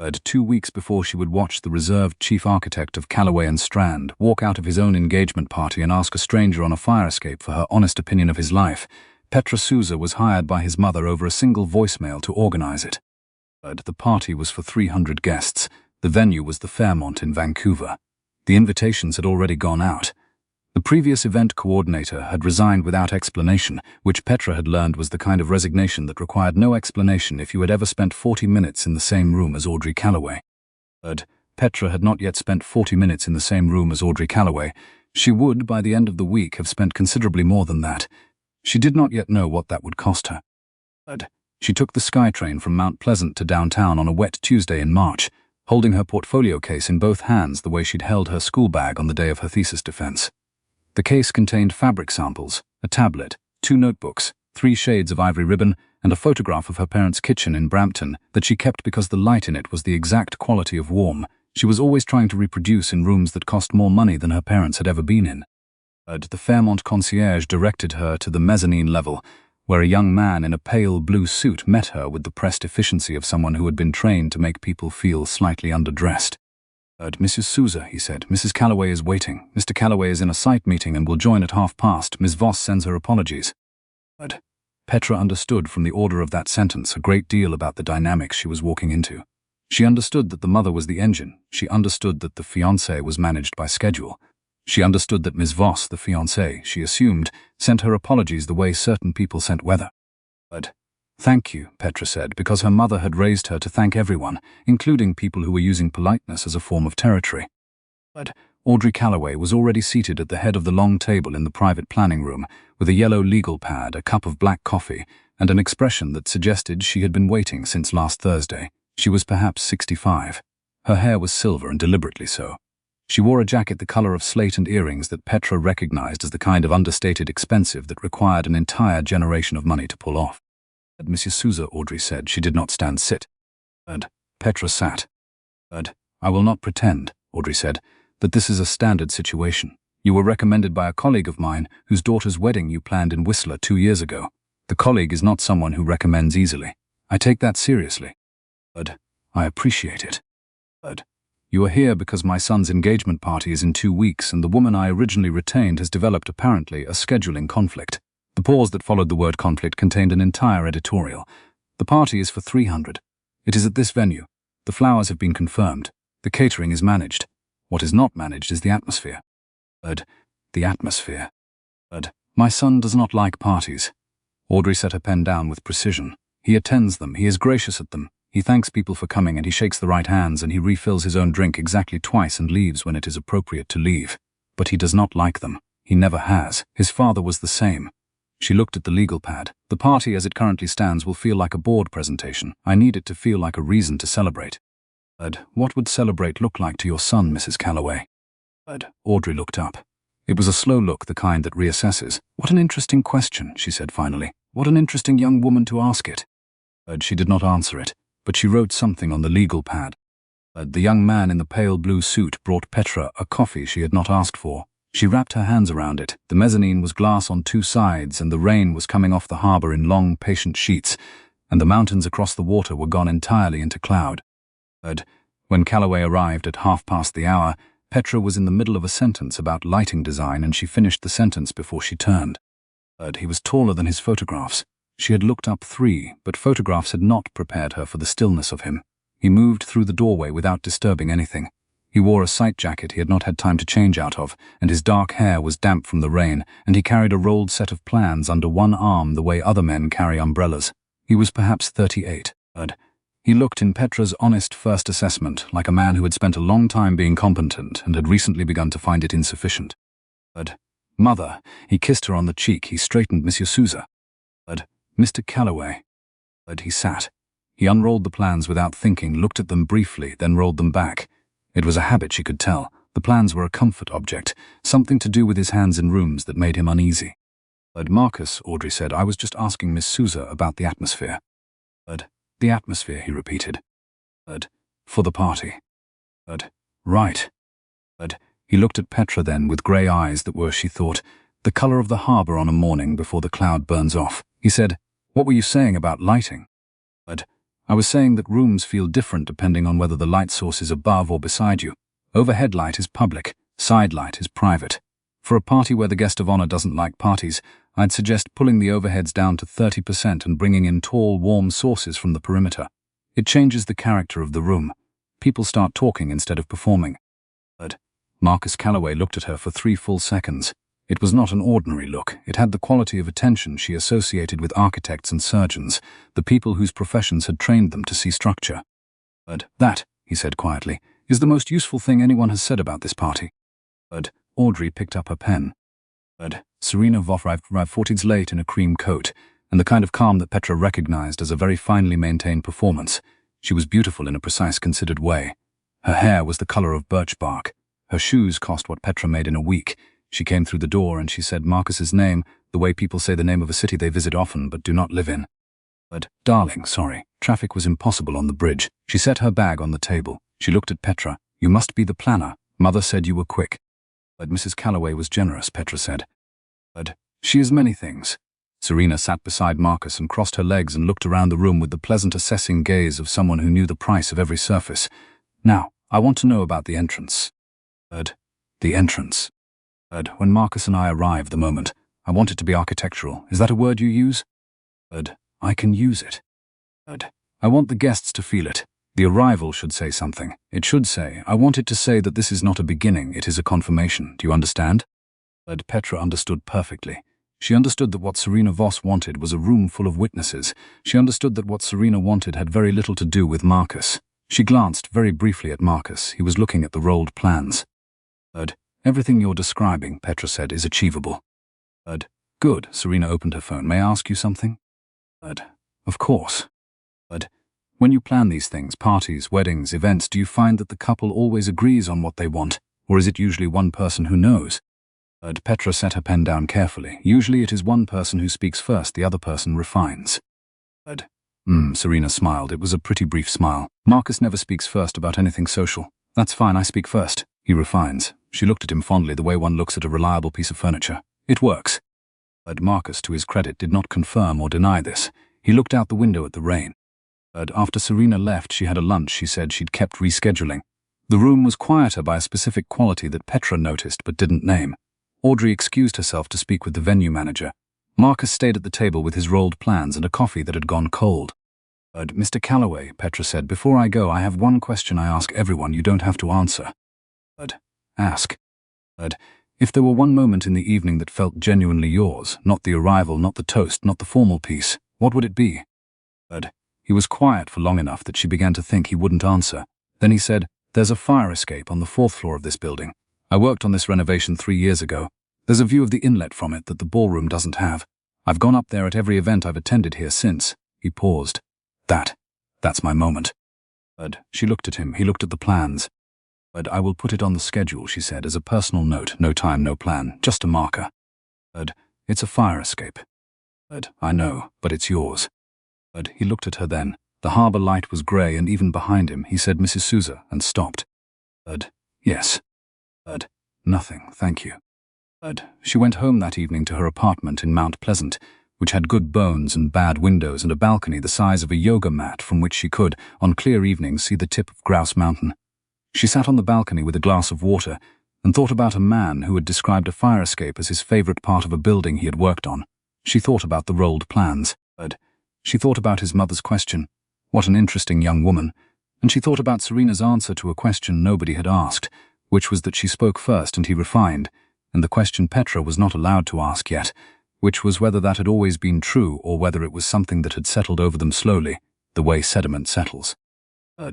2 weeks before she would watch the reserved chief architect of Callaway and Strand walk out of his own engagement party and ask a stranger on a fire escape for her honest opinion of his life, Petra Sousa was hired by his mother over a single voicemail to organize it. The party was for 300 guests. The venue was the Fairmont in Vancouver. The invitations had already gone out. The previous event coordinator had resigned without explanation, which Petra had learned was the kind of resignation that required no explanation if you had ever spent 40 minutes in the same room as Audrey Callaway. Petra had not yet spent 40 minutes in the same room as Audrey Callaway. She would, by the end of the week, have spent considerably more than that. She did not yet know what that would cost her. She took the SkyTrain from Mount Pleasant to downtown on a wet Tuesday in March, holding her portfolio case in both hands the way she'd held her school bag on the day of her thesis defense. The case contained fabric samples, a tablet, 2 notebooks, 3 shades of ivory ribbon, and a photograph of her parents' kitchen in Brampton that she kept because the light in it was the exact quality of warm she was always trying to reproduce in rooms that cost more money than her parents had ever been in. The Fairmont concierge directed her to the mezzanine level, where a young man in a pale blue suit met her with the pressed efficiency of someone who had been trained to make people feel slightly underdressed. "Mrs. Sousa," he said, "Mrs. Callaway is waiting. Mr. Callaway is in a site meeting and will join at past. Ms. Voss sends her apologies." Petra understood from the order of that sentence a great deal about the dynamics she was walking into. She understood that the mother was the engine. She understood that the fiancé was managed by schedule. She understood that Ms. Voss, the fiancée, she assumed, sent her apologies the way certain people sent weather. "Thank you," Petra said, because her mother had raised her to thank everyone, including people who were using politeness as a form of territory. Audrey Callaway was already seated at the head of the long table in the private planning room, with a yellow legal pad, a cup of black coffee, and an expression that suggested she had been waiting since last Thursday. She was perhaps 65. Her hair was silver and deliberately so. She wore a jacket the color of slate and earrings that Petra recognized as the kind of understated expensive that required an entire generation of money to pull off. "Mrs. Sousa," Audrey said. She did not stand sit. Petra sat. "I will not pretend," Audrey said, "that this is a standard situation. You were recommended by a colleague of mine whose daughter's wedding you planned in Whistler 2 years ago. The colleague is not someone who recommends easily. I take that seriously. I appreciate it. You are here because my son's engagement party is in 2 weeks and the woman I originally retained has developed apparently a scheduling conflict." The pause that followed the word conflict contained an entire editorial. "The party is for 300. It is at this venue. The flowers have been confirmed. The catering is managed. What is not managed is the atmosphere." The atmosphere. "My son does not like parties." Audrey set her pen down with precision. "He attends them, he is gracious at them. He thanks people for coming and he shakes the right hands and he refills his own drink exactly twice and leaves when it is appropriate to leave. But he does not like them. He never has. His father was the same." She looked at the legal pad. "The party as it currently stands will feel like a board presentation. I need it to feel like a reason to celebrate." "What would celebrate look like to your son, Mrs. Callaway?" Audrey looked up. It was a slow look, the kind that reassesses. "What an interesting question," she said finally. "What an interesting young woman to ask it." She did not answer it, but she wrote something on the legal pad. The young man in the pale blue suit brought Petra a coffee she had not asked for. She wrapped her hands around it. The mezzanine was glass on 2 sides, and the rain was coming off the harbour in long, patient sheets, and the mountains across the water were gone entirely into cloud. When Callaway arrived at 1/2 the hour, Petra was in the middle of a sentence about lighting design, and she finished the sentence before she turned. He was taller than his photographs. She had looked up 3, but photographs had not prepared her for the stillness of him. He moved through the doorway without disturbing anything. He wore a sight jacket he had not had time to change out of, and his dark hair was damp from the rain, and he carried a rolled set of plans under one arm the way other men carry umbrellas. He was perhaps 38. He looked, in Petra's honest first assessment, like a man who had spent a long time being competent and had recently begun to find it insufficient. "Mother," he kissed her on the cheek, he straightened. "Monsieur Sousa." "Mr. Callaway." He sat. He unrolled the plans without thinking, looked at them briefly, then rolled them back. It was a habit, she could tell. The plans were a comfort object, something to do with his hands in rooms that made him uneasy. "Marcus," Audrey said, "I was just asking Miss Sousa about the atmosphere." "The atmosphere," he repeated. "For the party." "Right." He looked at Petra then with grey eyes that were, she thought, the colour of the harbour on a morning before the cloud burns off. He said, "What were you saying about lighting?" I was saying that rooms feel different depending on whether the light source is above or beside you. Overhead light is public, side light is private. For a party where the guest of honor doesn't like parties, I'd suggest pulling the overheads down to 30% and bringing in tall, warm sources from the perimeter. It changes the character of the room. People start talking instead of performing. Marcus Calloway looked at her for 3 full seconds. It was not an ordinary look. It had the quality of attention she associated with architects and surgeons, the people whose professions had trained them to see structure. That, he said quietly, is the most useful thing anyone has said about this party. Audrey picked up her pen. Serena Voss arrived 40 minutes late in a cream coat, and the kind of calm that Petra recognized as a very finely maintained performance. She was beautiful in a precise, considered way. Her hair was the color of birch bark. Her shoes cost what Petra made in a week. She came through the door and she said Marcus's name, the way people say the name of a city they visit often but do not live in. Darling, sorry. Traffic was impossible on the bridge. She set her bag on the table. She looked at Petra. You must be the planner. Mother said you were quick. Mrs. Calloway was generous, Petra said. She is many things. Serena sat beside Marcus and crossed her legs and looked around the room with the pleasant assessing gaze of someone who knew the price of every surface. Now, I want to know about the entrance. The entrance. When Marcus and I arrive the moment, I want it to be architectural. Is that a word you use? I can use it. I want the guests to feel it. The arrival should say something. It should say, I want it to say that this is not a beginning, it is a confirmation. Do you understand? Petra understood perfectly. She understood that what Serena Voss wanted was a room full of witnesses. She understood that what Serena wanted had very little to do with Marcus. She glanced very briefly at Marcus. He was looking at the rolled plans. Everything you're describing, Petra said, is achievable. Good. Serena opened her phone. May I ask you something? Of course. When you plan these things, parties, weddings, events, do you find that the couple always agrees on what they want, or is it usually one person who knows? Petra set her pen down carefully. Usually it is one person who speaks first, the other person refines. Serena smiled. It was a pretty brief smile. Marcus never speaks first about anything social. That's fine, I speak first. He refines. She looked at him fondly, the way one looks at a reliable piece of furniture. It works. Marcus, to his credit, did not confirm or deny this. He looked out the window at the rain. After Serena left, she had a lunch she said she'd kept rescheduling. The room was quieter by a specific quality that Petra noticed but didn't name. Audrey excused herself to speak with the venue manager. Marcus stayed at the table with his rolled plans and a coffee that had gone cold. Mr. Calloway, Petra said, before I go, I have one question I ask everyone. You don't have to answer. Ask. If there were one moment in the evening that felt genuinely yours, not the arrival, not the toast, not the formal piece, what would it be? He was quiet for long enough that she began to think he wouldn't answer. Then he said, there's a fire escape on the 4th floor of this building. I worked on this renovation 3 years ago. There's a view of the inlet from it that the ballroom doesn't have. I've gone up there at every event I've attended here since. He paused. That's my moment. She looked at him. He looked at the plans. I will put it on the schedule, she said, as a personal note. No time, no plan, just a marker. It's a fire escape. I know, but it's yours. He looked at her then. The harbour light was grey, and even behind him he said Mrs. Sousa, and stopped. Yes. Nothing, thank you. She went home that evening to her apartment in Mount Pleasant, which had good bones and bad windows and a balcony the size of a yoga mat from which she could, on clear evenings, see the tip of Grouse Mountain. She sat on the balcony with a glass of water and thought about a man who had described a fire escape as his favourite part of a building he had worked on. She thought about the rolled plans. She thought about his mother's question, what an interesting young woman, and she thought about Serena's answer to a question nobody had asked, which was that she spoke first and he refined, and the question Petra was not allowed to ask yet, which was whether that had always been true or whether it was something that had settled over them slowly, the way sediment settles.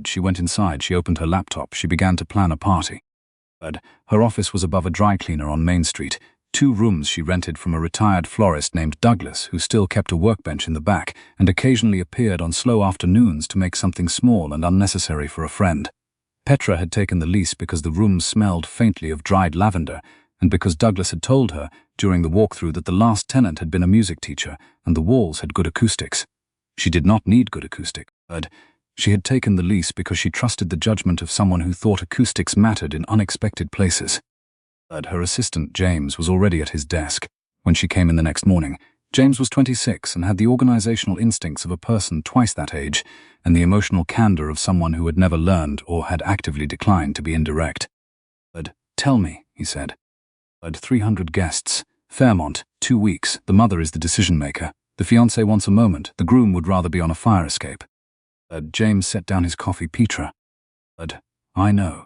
She went inside, she opened her laptop, she began to plan a party. Her office was above a dry cleaner on Main Street, 2 rooms she rented from a retired florist named Douglas, who still kept a workbench in the back and occasionally appeared on slow afternoons to make something small and unnecessary for a friend. Petra had taken the lease because the rooms smelled faintly of dried lavender, and because Douglas had told her during the walkthrough that the last tenant had been a music teacher and the walls had good acoustics. She did not need good acoustics. She had taken the lease because she trusted the judgment of someone who thought acoustics mattered in unexpected places. Her assistant, James, was already at his desk. When she came in the next morning, James was 26 and had the organizational instincts of a person twice that age and the emotional candor of someone who had never learned or had actively declined to be indirect. Tell me, he said. 300 guests. Fairmont, 2 weeks. The mother is the decision-maker. The fiancé wants a moment. The groom would rather be on a fire escape. James set down his coffee. Petra. I know.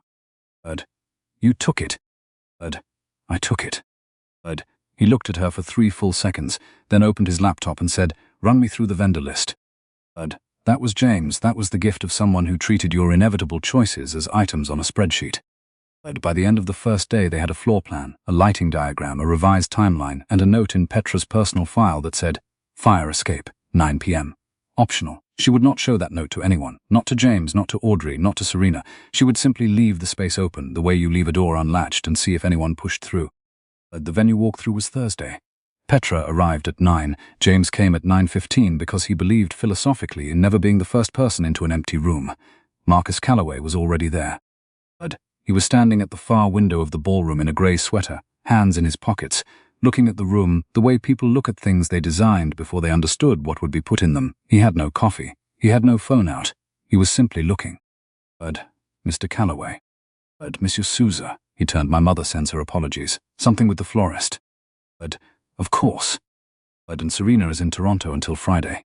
You took it. I took it. He looked at her for 3 full seconds, then opened his laptop and said, "Run me through the vendor list." That was James. That was the gift of someone who treated your inevitable choices as items on a spreadsheet. By the end of the first day, they had a floor plan, a lighting diagram, a revised timeline, and a note in Petra's personal file that said, "Fire escape, 9 p.m. Optional." She would not show that note to anyone, not to James, not to Audrey, not to Serena. She would simply leave the space open, the way you leave a door unlatched, and see if anyone pushed through. The venue walkthrough was Thursday. Petra arrived at 9. James came at 9:15 because he believed philosophically in never being the first person into an empty room. Marcus Calloway was already there. He was standing at the far window of the ballroom in a grey sweater, hands in his pockets, looking at the room the way people look at things they designed before they understood what would be put in them. He had no coffee. He had no phone out. He was simply looking. Mr. Calloway. Monsieur Sousa. He turned. My mother sends her apologies. Something with the florist. Of course. And Serena is in Toronto until Friday.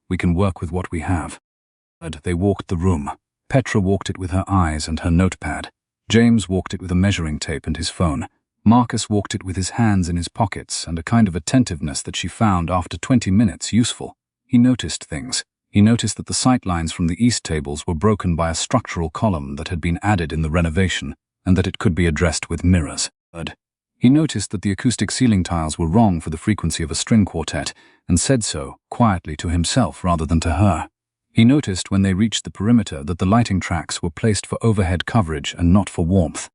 We can work with what we have. They walked the room. Petra walked it with her eyes and her notepad. James walked it with a measuring tape and his phone. Marcus walked it with his hands in his pockets and a kind of attentiveness that she found after 20 minutes useful. He noticed things. He noticed that the sightlines from the east tables were broken by a structural column that had been added in the renovation, and that it could be addressed with mirrors. He noticed that the acoustic ceiling tiles were wrong for the frequency of a string quartet, and said so, quietly to himself rather than to her. He noticed when they reached the perimeter that the lighting tracks were placed for overhead coverage and not for warmth.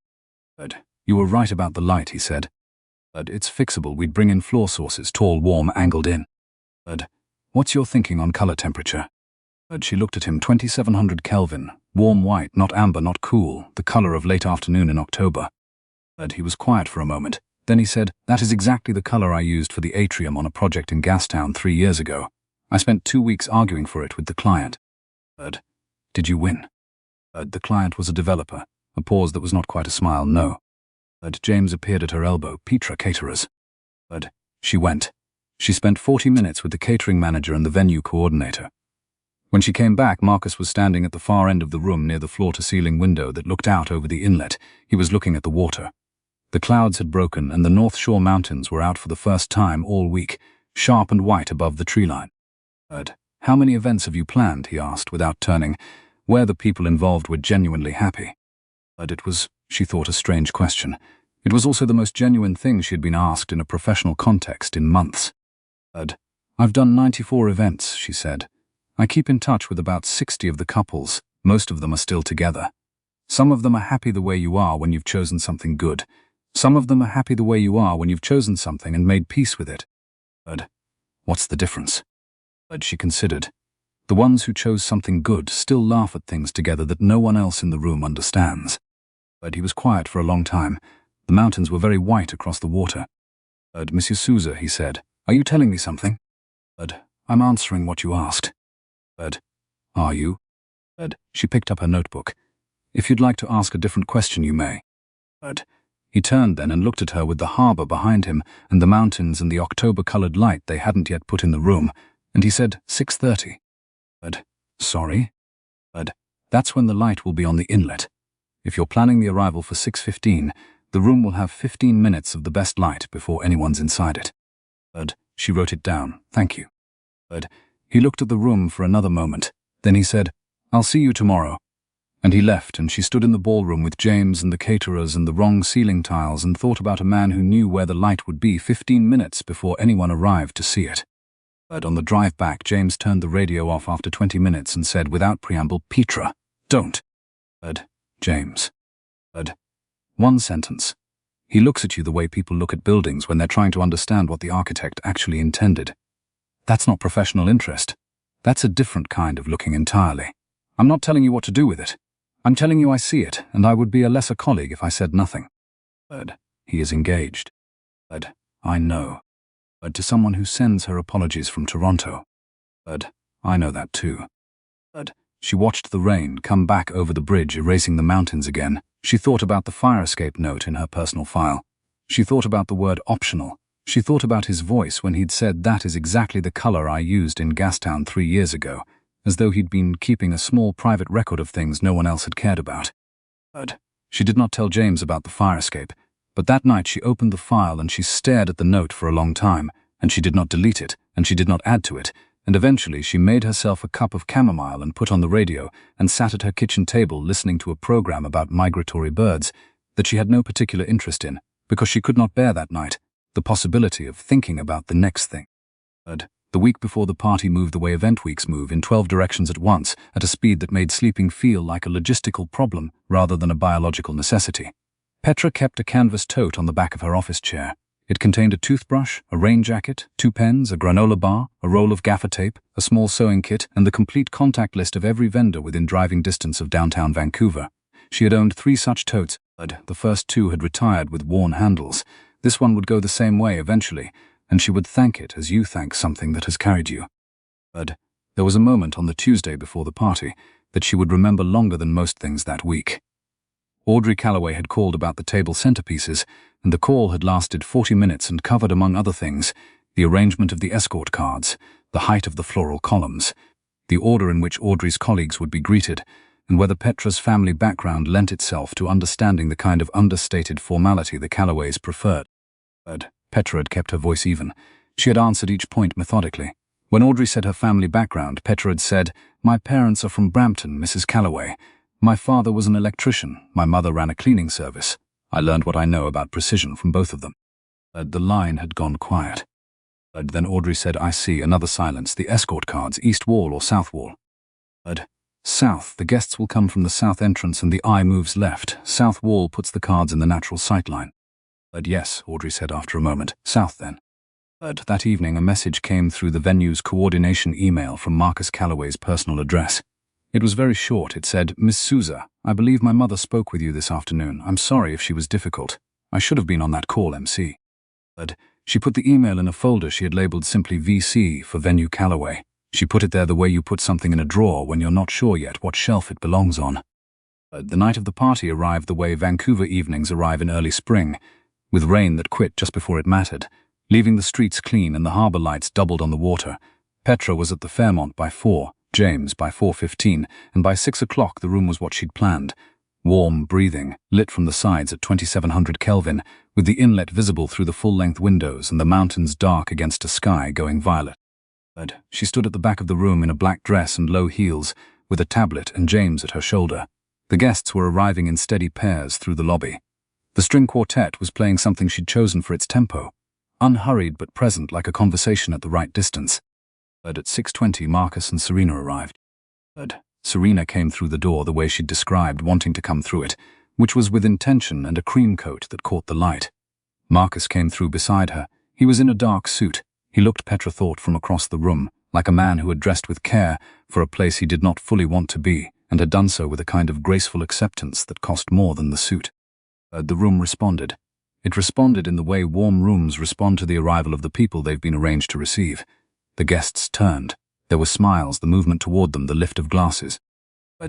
You were right about the light, he said. It's fixable. We'd bring in floor sources, tall, warm, angled in. What's your thinking on color temperature? She looked at him. 2700 Kelvin, warm white, not amber, not cool, the color of late afternoon in October. He was quiet for a moment. Then he said, "That is exactly the color I used for the atrium on a project in Gastown 3 years ago. I spent 2 weeks arguing for it with the client." Did you win? The client was a developer. A pause that was not quite a smile. No. James appeared at her elbow. Petra Caterers. She went. She spent 40 minutes with the catering manager and the venue coordinator. When she came back, Marcus was standing at the far end of the room near the floor-to-ceiling window that looked out over the inlet. He was looking at the water. The clouds had broken and the North Shore Mountains were out for the first time all week, sharp and white above the tree line. How many events have you planned? He asked without turning, where the people involved were genuinely happy. It was, she thought, a strange question. It was also the most genuine thing she had been asked in a professional context in months. I've done 94 events, she said. I keep in touch with about 60 of the couples. Most of them are still together. Some of them are happy the way you are when you've chosen something good. Some of them are happy the way you are when you've chosen something and made peace with it. What's the difference? She considered. The ones who chose something good still laugh at things together that no one else in the room understands. He was quiet for a long time. The mountains were very white across the water. Monsieur Sousa, he said, are you telling me something? I'm answering what you asked. Are you? She picked up her notebook. If you'd like to ask a different question, you may. He turned then and looked at her with the harbour behind him and the mountains and the October-coloured light they hadn't yet put in the room, and he said, 6:30. Sorry? That's when the light will be on the inlet. If you're planning the arrival for 6:15, the room will have 15 minutes of the best light before anyone's inside it. She wrote it down. Thank you. He looked at the room for another moment. Then he said, I'll see you tomorrow. And he left, and she stood in the ballroom with James and the caterers and the wrong ceiling tiles and thought about a man who knew where the light would be 15 minutes before anyone arrived to see it. On the drive back, James turned the radio off after 20 minutes and said without preamble, Petra, don't. James. One sentence. He looks at you the way people look at buildings when they're trying to understand what the architect actually intended. That's not professional interest. That's a different kind of looking entirely. I'm not telling you what to do with it. I'm telling you I see it, and I would be a lesser colleague if I said nothing. He is engaged. I know. To someone who sends her apologies from Toronto. I know that too. She watched the rain come back over the bridge, erasing the mountains again. She thought about the fire escape note in her personal file. She thought about the word optional. She thought about his voice when he'd said, "That is exactly the color I used in Gastown 3 years ago," as though he'd been keeping a small private record of things no one else had cared about. She did not tell James about the fire escape, but that night she opened the file and she stared at the note for a long time, and she did not delete it, and she did not add to it, and eventually she made herself a cup of chamomile and put on the radio and sat at her kitchen table listening to a program about migratory birds that she had no particular interest in, because she could not bear that night the possibility of thinking about the next thing. The week before the party moved the way event weeks move in 12 directions at once, at a speed that made sleeping feel like a logistical problem rather than a biological necessity. Petra kept a canvas tote on the back of her office chair. It contained a toothbrush, a rain jacket, 2 pens, a granola bar, a roll of gaffer tape, a small sewing kit, and the complete contact list of every vendor within driving distance of downtown Vancouver. She had owned 3 such totes. The first 2 had retired with worn handles. This one would go the same way eventually, and she would thank it as you thank something that has carried you. There was a moment on the Tuesday before the party that she would remember longer than most things that week. Audrey Calloway had called about the table centerpieces, and the call had lasted 40 minutes and covered, among other things, the arrangement of the escort cards, the height of the floral columns, the order in which Audrey's colleagues would be greeted, and whether Petra's family background lent itself to understanding the kind of understated formality the Calloways preferred. Petra had kept her voice even. She had answered each point methodically. When Audrey said her family background, Petra had said, "My parents are from Brampton, Mrs. Calloway. My father was an electrician. My mother ran a cleaning service. I learned what I know about precision from both of them." The line had gone quiet. Then Audrey said, "I see." Another silence. "The escort cards, east wall or south wall?" "South. The guests will come from the south entrance and the eye moves left. South wall puts the cards in the natural sight line." "Yes," Audrey said after a moment. "South then." That evening a message came through the venue's coordination email from Marcus Calloway's personal address. It was very short. It said, "Miss Sousa, I believe my mother spoke with you this afternoon. I'm sorry if she was difficult. I should have been on that call, MC." She put the email in a folder she had labeled simply VC for Venue Calloway. She put it there the way you put something in a drawer when you're not sure yet what shelf it belongs on. The night of the party arrived the way Vancouver evenings arrive in early spring, with rain that quit just before it mattered, leaving the streets clean and the harbour lights doubled on the water. Petra was at the Fairmont by 4, James by 4:15, and by 6 o'clock the room was what she'd planned. Warm, breathing, lit from the sides at 2700 Kelvin, with the inlet visible through the full-length windows and the mountains dark against a sky going violet. She stood at the back of the room in a black dress and low heels, with a tablet and James at her shoulder. The guests were arriving in steady pairs through the lobby. The string quartet was playing something she'd chosen for its tempo, unhurried but present like a conversation at the right distance. At 6:20 Marcus and Serena arrived. Serena came through the door the way she'd described wanting to come through it, which was with intention and a cream coat that caught the light. Marcus came through beside her. He was in a dark suit. He looked, Petra thought, from across the room, like a man who had dressed with care for a place he did not fully want to be, and had done so with a kind of graceful acceptance that cost more than the suit. The room responded. It responded in the way warm rooms respond to the arrival of the people they've been arranged to receive. The guests turned. There were smiles, the movement toward them, the lift of glasses.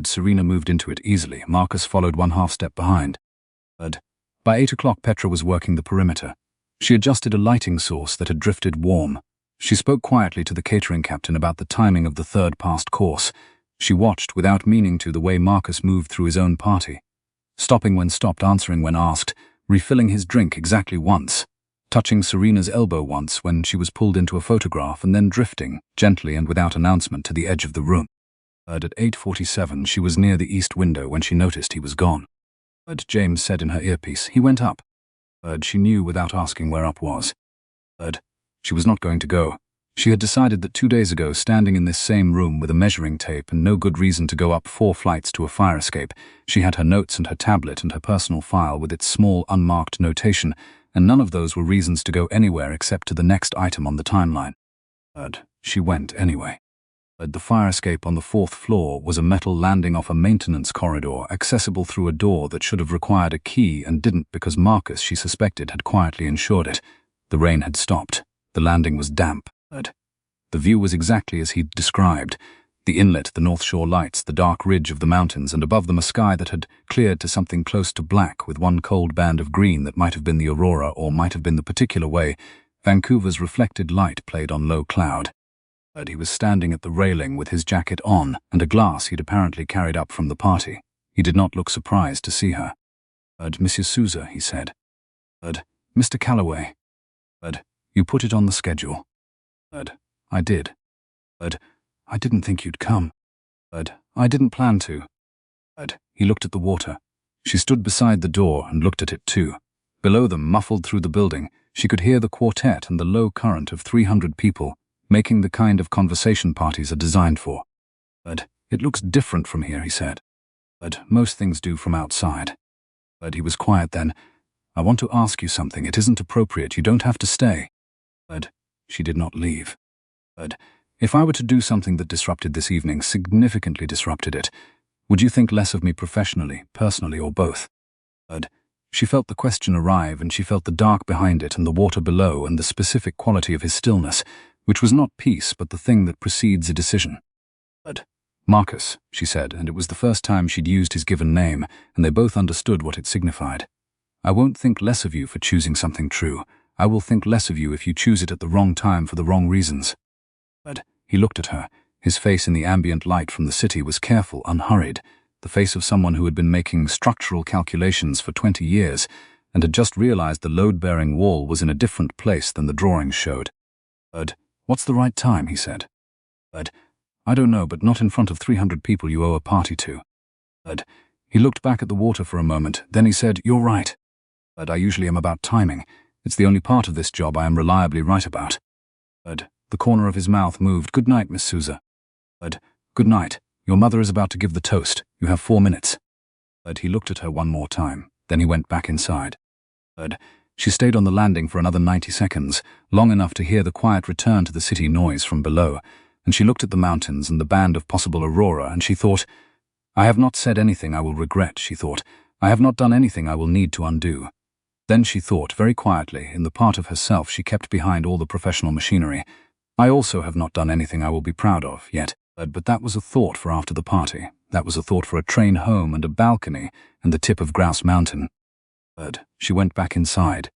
Serena moved into it easily. Marcus followed 1/2 step behind. By 8 o'clock Petra was working the perimeter. She adjusted a lighting source that had drifted warm. She spoke quietly to the catering captain about the timing of the third past course. She watched, without meaning to, the way Marcus moved through his own party, stopping when stopped, answering when asked, refilling his drink exactly once, touching Serena's elbow once when she was pulled into a photograph, and then drifting, gently and without announcement, to the edge of the room. At 8:47 she was near the east window when she noticed he was gone. James said in her earpiece, "He went up." She knew without asking where up was. She was not going to go. She had decided that 2 days ago, standing in this same room with a measuring tape and no good reason to go up 4 flights to a fire escape, she had her notes and her tablet and her personal file with its small unmarked notation, and none of those were reasons to go anywhere except to the next item on the timeline. She went anyway. The fire escape on the 4th floor was a metal landing off a maintenance corridor, accessible through a door that should have required a key and didn't because Marcus, she suspected, had quietly insured it. The rain had stopped. The landing was damp. The view was exactly as he'd described. The inlet, the North Shore lights, the dark ridge of the mountains, and above them a sky that had cleared to something close to black with one cold band of green that might have been the aurora or might have been the particular way Vancouver's reflected light played on low cloud. He was standing at the railing with his jacket on and a glass he'd apparently carried up from the party. He did not look surprised to see her. "Mrs. Sousa," he said. "Mr. Calloway. You put it on the schedule." "I did." "I didn't think you'd come." "I didn't plan to." He looked at the water. She stood beside the door and looked at it too. Below them, muffled through the building, she could hear the quartet and the low current of 300 people, making the kind of conversation parties are designed for. "It looks different from here," he said. "Most things do from outside." He was quiet then. "I want to ask you something. It isn't appropriate. You don't have to stay." She did not leave. "If I were to do something that disrupted this evening, significantly disrupted it, would you think less of me professionally, personally, or both?" She felt the question arrive, and she felt the dark behind it and the water below and the specific quality of his stillness, which was not peace but the thing that precedes a decision. "Marcus," she said, and it was the first time she'd used his given name, and they both understood what it signified. "I won't think less of you for choosing something true. I will think less of you if you choose it at the wrong time for the wrong reasons." He looked at her. His face in the ambient light from the city was careful, unhurried, the face of someone who had been making structural calculations for 20 years and had just realized the load-bearing wall was in a different place than the drawings showed. "What's the right time?" he said. "I don't know, but not in front of 300 people you owe a party to." He looked back at the water for a moment, then he said, "You're right. I usually am about timing. It's the only part of this job I am reliably right about." The corner of his mouth moved. "Good night, Miss Sousa." "Good night. Your mother is about to give the toast. You have 4 minutes." He looked at her one more time. Then he went back inside. She stayed on the landing for another 90 seconds, long enough to hear the quiet return to the city noise from below, and she looked at the mountains and the band of possible aurora, and she thought, "I have not said anything I will regret," she thought. "I have not done anything I will need to undo." Then she thought, very quietly, in the part of herself she kept behind all the professional machinery, "I also have not done anything I will be proud of, yet." But that was a thought for after the party. That was a thought for a train home and a balcony and the tip of Grouse Mountain. She went back inside.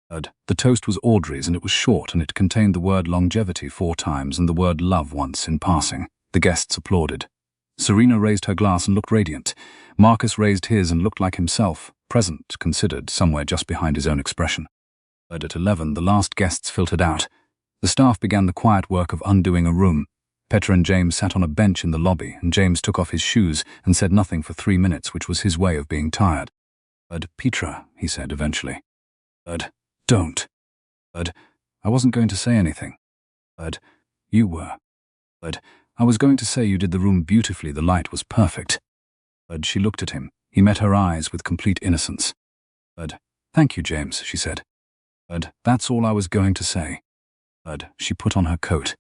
The toast was Audrey's, and it was short, and it contained the word longevity 4 times and the word love once in passing. The guests applauded. Serena raised her glass and looked radiant. Marcus raised his and looked like himself, present, considered, somewhere just behind his own expression. At 11, the last guests filtered out. The staff began the quiet work of undoing a room. Petra and James sat on a bench in the lobby, and James took off his shoes and said nothing for 3 minutes, which was his way of being tired. "Petra," he said eventually. "Don't." "I wasn't going to say anything." "You were." "I was going to say you did the room beautifully. The light was perfect." She looked at him. He met her eyes with complete innocence. "Thank you, James," she said. "That's all I was going to say." She put on her coat.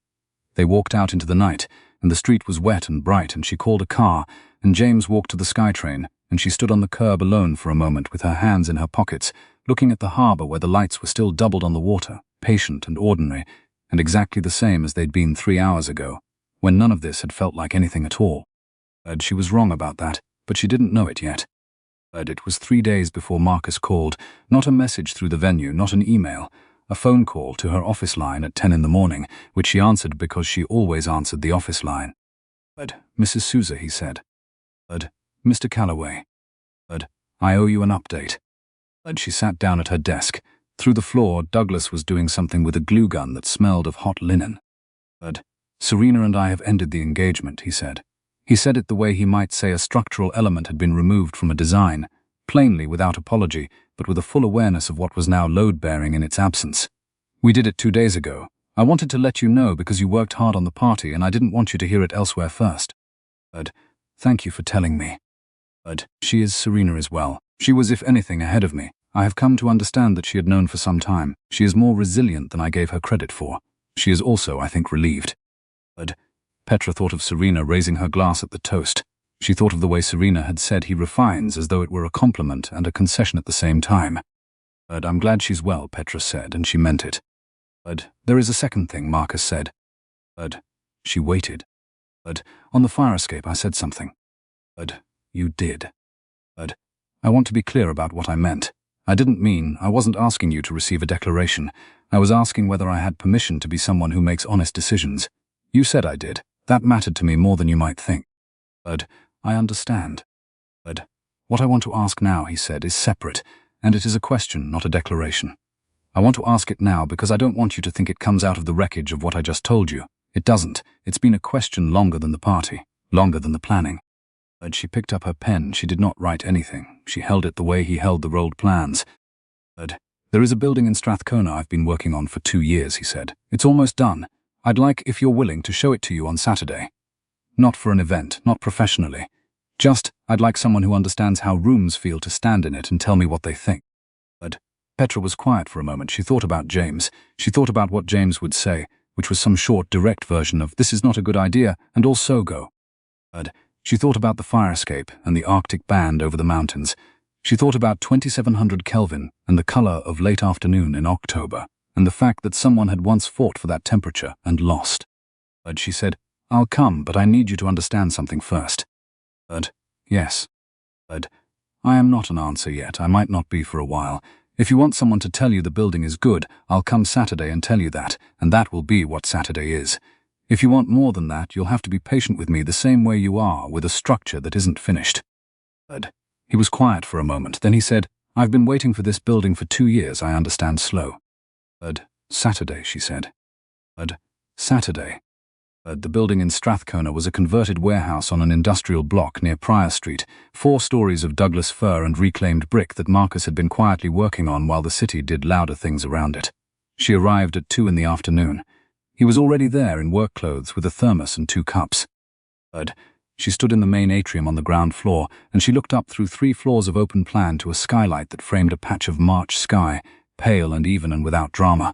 They walked out into the night, and the street was wet and bright, and she called a car, and James walked to the SkyTrain, and she stood on the curb alone for a moment with her hands in her pockets, looking at the harbour where the lights were still doubled on the water, patient and ordinary, and exactly the same as they'd been 3 hours ago, when none of this had felt like anything at all. She was wrong about that, but she didn't know it yet. It was 3 days before Marcus called, not a message through the venue, not an email, a phone call to her office line at 10 in the morning, which she answered because she always answered the office line. "Mrs. Sousa," he said. "Mr. Calloway. I owe you an update." She sat down at her desk. Through the floor, Douglas was doing something with a glue gun that smelled of hot linen. "Serena and I have ended the engagement," he said. He said it the way he might say a structural element had been removed from a design, plainly without apology, but with a full awareness of what was now load-bearing in its absence. "We did it 2 days ago. I wanted to let you know because you worked hard on the party and I didn't want you to hear it elsewhere first." "Thank you for telling me." "She is Serena as well. She was, if anything, ahead of me. I have come to understand that she had known for some time. She is more resilient than I gave her credit for. She is also, I think, relieved." Petra thought of Serena raising her glass at the toast. She thought of the way Serena had said he refines, as though it were a compliment and a concession at the same time. "I'm glad she's well," Petra said, and she meant it. There is a second thing, Marcus said. She waited. On the fire escape I said something. You did. I want to be clear about what I meant. I wasn't asking you to receive a declaration. I was asking whether I had permission to be someone who makes honest decisions. You said I did. That mattered to me more than you might think. I understand. What I want to ask now, he said, is separate, and it is a question, not a declaration. I want to ask it now because I don't want you to think it comes out of the wreckage of what I just told you. It doesn't. It's been a question longer than the party, longer than the planning. She picked up her pen. She did not write anything. She held it the way he held the rolled plans. There is a building in Strathcona I've been working on for 2 years, he said. It's almost done. I'd like, if you're willing, to show it to you on Saturday. Not for an event, not professionally. Just, I'd like someone who understands how rooms feel to stand in it and tell me what they think. Petra was quiet for a moment. She thought about James. She thought about what James would say, which was some short, direct version of, this is not a good idea, and also go. She thought about the fire escape and the Arctic band over the mountains. She thought about 2700 Kelvin and the color of late afternoon in October, and the fact that someone had once fought for that temperature and lost. She said, I'll come, but I need you to understand something first. Yes. I am not an answer yet. I might not be for a while. If you want someone to tell you the building is good, I'll come Saturday and tell you that, and that will be what Saturday is. If you want more than that, you'll have to be patient with me the same way you are with a structure that isn't finished. He was quiet for a moment, then he said, I've been waiting for this building for 2 years, I understand slow. Saturday, she said. Saturday. The building in Strathcona was a converted warehouse on an industrial block near Prior Street, 4 stories of Douglas fir and reclaimed brick that Marcus had been quietly working on while the city did louder things around it. She arrived at 2 in the afternoon. He was already there in work clothes with a thermos and 2 cups. She stood in the main atrium on the ground floor, and she looked up through 3 floors of open plan to a skylight that framed a patch of March sky, pale and even and without drama.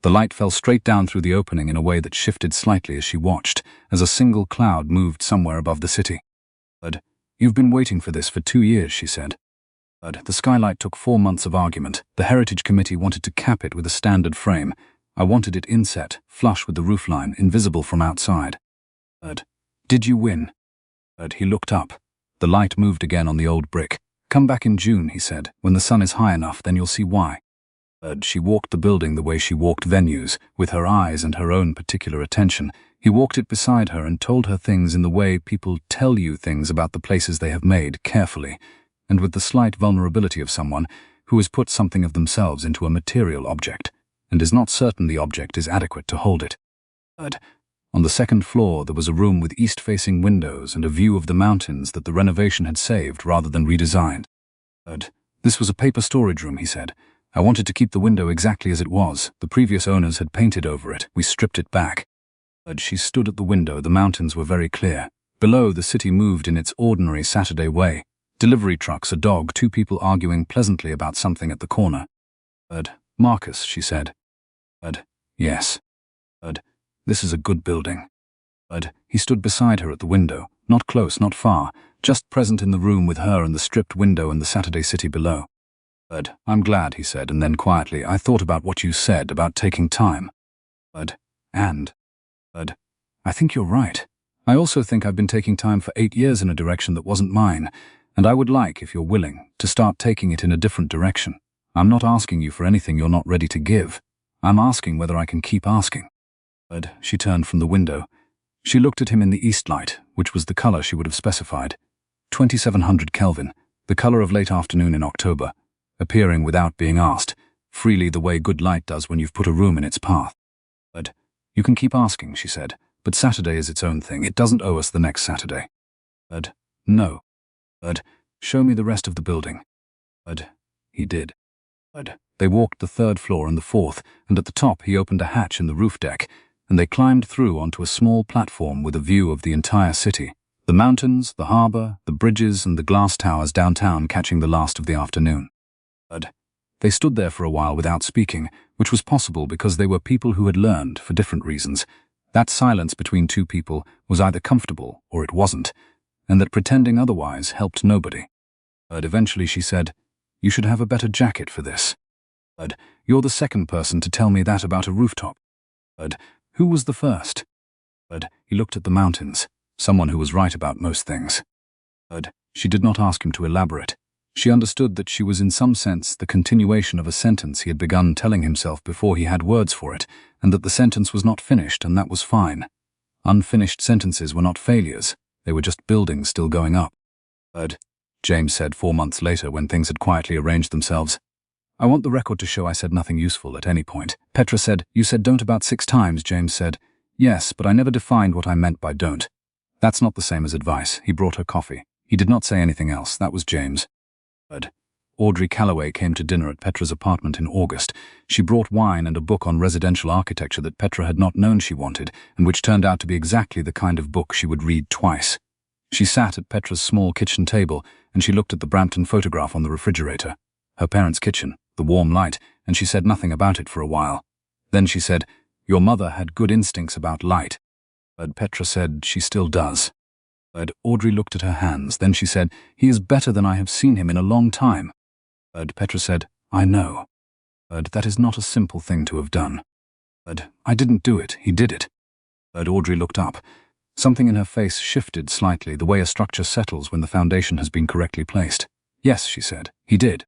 The light fell straight down through the opening in a way that shifted slightly as she watched, as a single cloud moved somewhere above the city. You've been waiting for this for 2 years, she said. The skylight took 4 months of argument. The Heritage Committee wanted to cap it with a standard frame. I wanted it inset, flush with the roofline, invisible from outside. Did you win? He looked up. The light moved again on the old brick. Come back in June, he said. When the sun is high enough, then you'll see why. She walked the building the way she walked venues, with her eyes and her own particular attention. He walked it beside her and told her things in the way people tell you things about the places they have made, carefully, and with the slight vulnerability of someone who has put something of themselves into a material object, and is not certain the object is adequate to hold it. On the 2nd floor there was a room with east-facing windows and a view of the mountains that the renovation had saved rather than redesigned. This was a paper storage room, he said. I wanted to keep the window exactly as it was. The previous owners had painted over it. We stripped it back. She stood at the window. The mountains were very clear. Below, the city moved in its ordinary Saturday way. Delivery trucks, a dog, 2 people arguing pleasantly about something at the corner. Marcus, she said. Yes. This is a good building. He stood beside her at the window, not close, not far, just present in the room with her and the stripped window and the Saturday city below. I'm glad, he said, and then quietly, I thought about what you said about taking time. I think you're right. I also think I've been taking time for 8 years in a direction that wasn't mine, and I would like, if you're willing, to start taking it in a different direction. I'm not asking you for anything you're not ready to give. I'm asking whether I can keep asking. She turned from the window. She looked at him in the east light, which was the color she would have specified. 2700 Kelvin, the color of late afternoon in October, appearing without being asked, freely the way good light does when you've put a room in its path. You can keep asking, she said, but Saturday is its own thing. It doesn't owe us the next Saturday. No. Show me the rest of the building. He did. They walked the 3rd floor and the 4th, and at the top he opened a hatch in the roof deck, and they climbed through onto a small platform with a view of the entire city. The mountains, the harbour, the bridges, and the glass towers downtown catching the last of the afternoon. They stood there for a while without speaking, which was possible because they were people who had learned, for different reasons, that silence between 2 people was either comfortable or it wasn't, and that pretending otherwise helped nobody. Eventually she said, "You should have a better jacket for this." Ed, you're the second person to tell me that about a rooftop. Ed, who was the first? Ed, he looked at the mountains. Someone who was right about most things. Ed, she did not ask him to elaborate. She understood that she was in some sense the continuation of a sentence he had begun telling himself before he had words for it, and that the sentence was not finished, and that was fine. Unfinished sentences were not failures. They were just buildings still going up. Ed, James said 4 months later when things had quietly arranged themselves. I want the record to show I said nothing useful at any point. Petra said, you said don't about 6 times, James said. Yes, but I never defined what I meant by don't. That's not the same as advice. He brought her coffee. He did not say anything else. That was James. Audrey Calloway came to dinner at Petra's apartment in August. She brought wine and a book on residential architecture that Petra had not known she wanted, and which turned out to be exactly the kind of book she would read twice. She sat at Petra's small kitchen table, and she looked at the Brampton photograph on the refrigerator. Her parents' kitchen, the warm light, and she said nothing about it for a while. Then she said, your mother had good instincts about light. But Petra said she still does. But Audrey looked at her hands. Then she said, he is better than I have seen him in a long time. But Petra said, I know. But that is not a simple thing to have done. But I didn't do it, he did it. But Audrey looked up. Something in her face shifted slightly, the way a structure settles when the foundation has been correctly placed. Yes, she said, he did.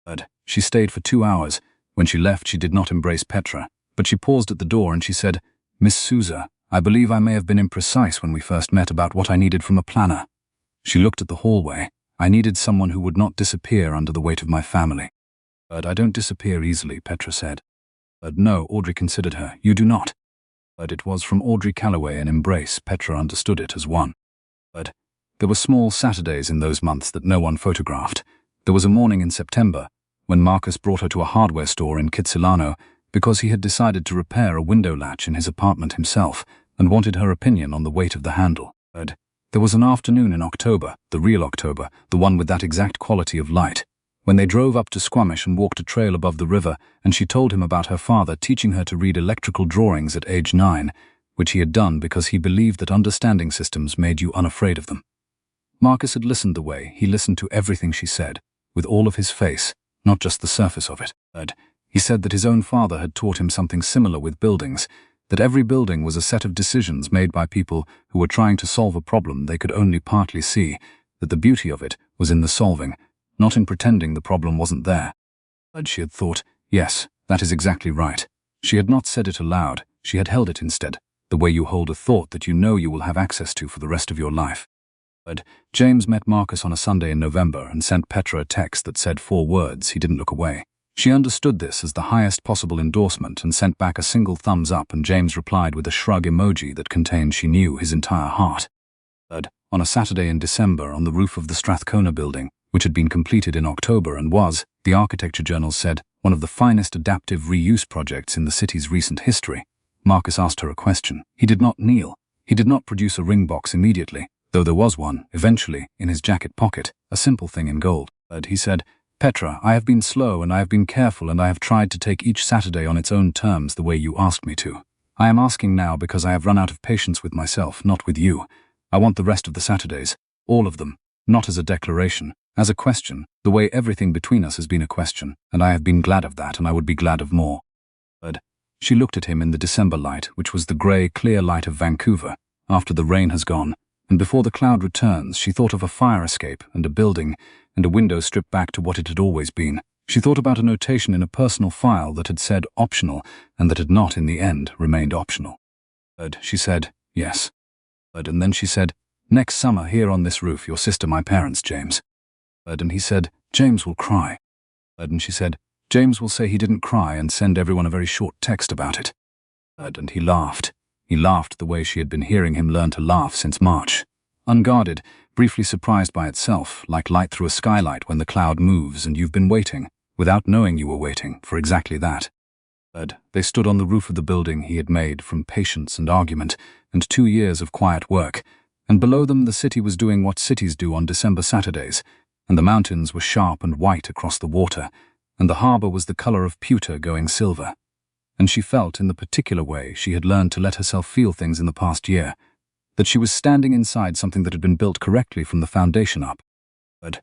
But she stayed for 2 hours. When she left, she did not embrace Petra, but she paused at the door and she said, Miss Sousa, I believe I may have been imprecise when we first met about what I needed from a planner. She looked at the hallway. I needed someone who would not disappear under the weight of my family. But I don't disappear easily, Petra said. But no, Audrey considered her. You do not. But it was from Audrey Calloway an embrace. Petra understood it as one. But there were small Saturdays in those months that no one photographed. There was a morning in September when Marcus brought her to a hardware store in Kitsilano because he had decided to repair a window latch in his apartment himself and wanted her opinion on the weight of the handle. But there was an afternoon in October, the real October, the one with that exact quality of light, when they drove up to Squamish and walked a trail above the river, and she told him about her father teaching her to read electrical drawings at age 9, which he had done because he believed that understanding systems made you unafraid of them. Marcus had listened the way he listened to everything she said, with all of his face, not just the surface of it. He said that his own father had taught him something similar with buildings, that every building was a set of decisions made by people who were trying to solve a problem they could only partly see, that the beauty of it was in the solving, not in pretending the problem wasn't there. But she had thought, yes, that is exactly right. She had not said it aloud, she had held it instead, the way you hold a thought that you know you will have access to for the rest of your life. But James met Marcus on a Sunday in November and sent Petra a text that said 4 words. He didn't look away. She understood this as the highest possible endorsement and sent back a single thumbs up, and James replied with a shrug emoji that contained she knew his entire heart. But on a Saturday in December on the roof of the Strathcona building, which had been completed in October and was, the architecture journals said, one of the finest adaptive reuse projects in the city's recent history, Marcus asked her a question. He did not kneel. He did not produce a ring box immediately, though there was one, eventually, in his jacket pocket, a simple thing in gold. But he said, Petra, I have been slow and I have been careful and I have tried to take each Saturday on its own terms the way you asked me to. I am asking now because I have run out of patience with myself, not with you. I want the rest of the Saturdays, all of them, not as a declaration, as a question, the way everything between us has been a question, and I have been glad of that and I would be glad of more. But she looked at him in the December light, which was the grey, clear light of Vancouver, after the rain has gone, and before the cloud returns. She thought of a fire escape and a building and a window stripped back to what it had always been. She thought about a notation in a personal file that had said optional and that had not in the end remained optional. But she said, yes. And then she said, next summer here on this roof, your sister, my parents, James. And he said, James will cry. And she said, James will say he didn't cry and send everyone a very short text about it. And he laughed. He laughed the way she had been hearing him learn to laugh since March. Unguarded, briefly surprised by itself, like light through a skylight when the cloud moves and you've been waiting, without knowing you were waiting, for exactly that. But they stood on the roof of the building he had made from patience and argument and 2 years of quiet work, and below them the city was doing what cities do on December Saturdays, and the mountains were sharp and white across the water, and the harbour was the colour of pewter going silver. And she felt, in the particular way she had learned to let herself feel things in the past year, that she was standing inside something that had been built correctly from the foundation up. But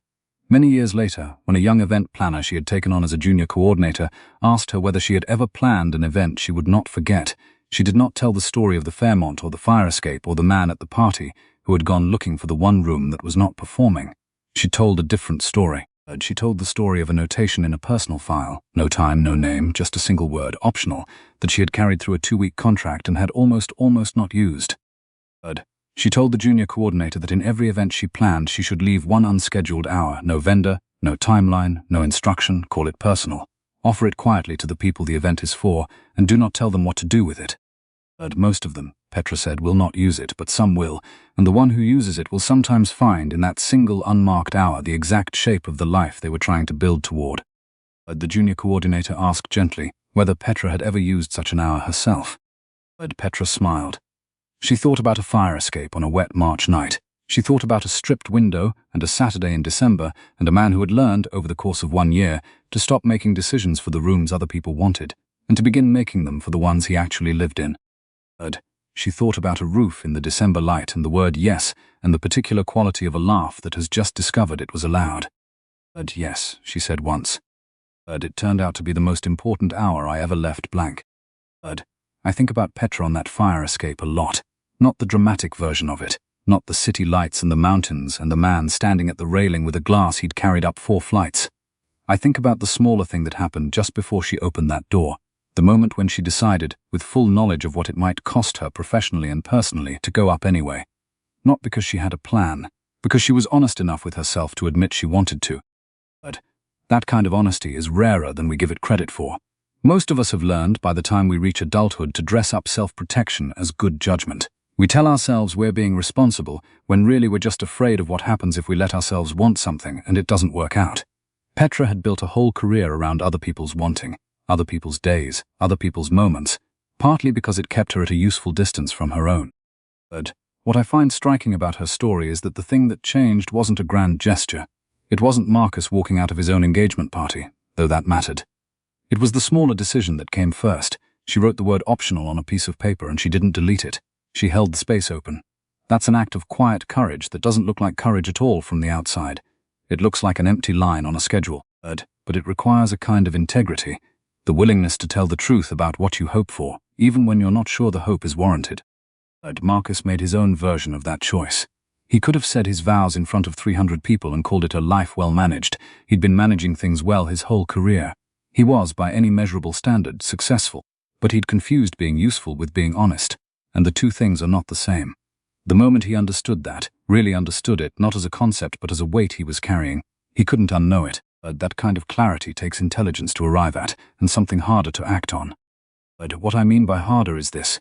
Many years later, when a young event planner she had taken on as a junior coordinator asked her whether she had ever planned an event she would not forget, she did not tell the story of the Fairmont or the fire escape or the man at the party who had gone looking for the one room that was not performing. She told a different story. She told the story of a notation in a personal file, no time, no name, just a single word, optional, that she had carried through a 2-week contract and had almost not used. She told the junior coordinator that in every event she planned she should leave one unscheduled hour, no vendor, no timeline, no instruction, call it personal. Offer it quietly to the people the event is for, and do not tell them what to do with it. Most of them, Petra said, will not use it, but some will, and the one who uses it will sometimes find in that single unmarked hour the exact shape of the life they were trying to build toward. The junior coordinator asked gently whether Petra had ever used such an hour herself. Petra smiled. She thought about a fire escape on a wet March night. She thought about a stripped window and a Saturday in December and a man who had learned, over the course of 1 year, to stop making decisions for the rooms other people wanted and to begin making them for the ones he actually lived in. She thought about a roof in the December light and the word yes and the particular quality of a laugh that has just discovered it was allowed. Yes, she said once. It turned out to be the most important hour I ever left blank. I think about Petra on that fire escape a lot. Not the dramatic version of it. Not the city lights and the mountains and the man standing at the railing with a glass he'd carried up 4 flights. I think about the smaller thing that happened just before she opened that door. The moment when she decided, with full knowledge of what it might cost her professionally and personally, to go up anyway. Not because she had a plan, because she was honest enough with herself to admit she wanted to. But that kind of honesty is rarer than we give it credit for. Most of us have learned by the time we reach adulthood to dress up self-protection as good judgment. We tell ourselves we're being responsible when really we're just afraid of what happens if we let ourselves want something and it doesn't work out. Petra had built a whole career around other people's wanting, other people's days, other people's moments, partly because it kept her at a useful distance from her own. But what I find striking about her story is that the thing that changed wasn't a grand gesture. It wasn't Marcus walking out of his own engagement party, though that mattered. It was the smaller decision that came first. She wrote the word optional on a piece of paper and she didn't delete it. She held the space open. That's an act of quiet courage that doesn't look like courage at all from the outside. It looks like an empty line on a schedule, but it requires a kind of integrity. The willingness to tell the truth about what you hope for, even when you're not sure the hope is warranted. Marcus made his own version of that choice. He could have said his vows in front of 300 people and called it a life well managed. He'd been managing things well his whole career. He was, by any measurable standard, successful. But he'd confused being useful with being honest, and the two things are not the same. The moment he understood that, really understood it, not as a concept but as a weight he was carrying, he couldn't unknow it. That kind of clarity takes intelligence to arrive at, and something harder to act on. But what I mean by harder is this.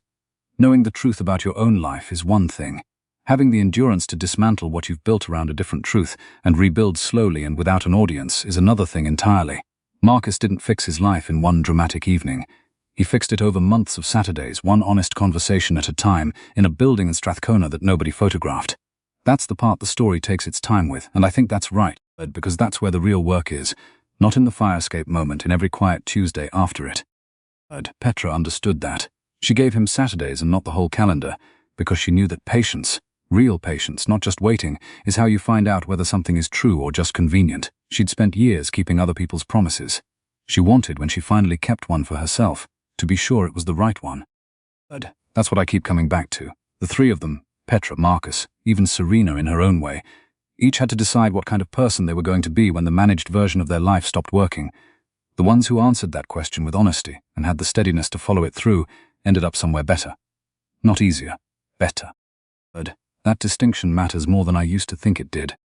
Knowing the truth about your own life is one thing. Having the endurance to dismantle what you've built around a different truth and rebuild slowly and without an audience is another thing entirely. Marcus didn't fix his life in one dramatic evening. He fixed it over months of Saturdays, one honest conversation at a time, in a building in Strathcona that nobody photographed. That's the part the story takes its time with, and I think that's right, because that's where the real work is, not in the fire escape moment in every quiet Tuesday after it. Petra understood that. She gave him Saturdays and not the whole calendar, because she knew that patience, real patience, not just waiting, is how you find out whether something is true or just convenient. She'd spent years keeping other people's promises. She wanted, when she finally kept one for herself, to be sure it was the right one. That's what I keep coming back to. The three of them, Petra, Marcus, even Serena in her own way, each had to decide what kind of person they were going to be when the managed version of their life stopped working. The ones who answered that question with honesty and had the steadiness to follow it through ended up somewhere better. Not easier, better. That distinction matters more than I used to think it did.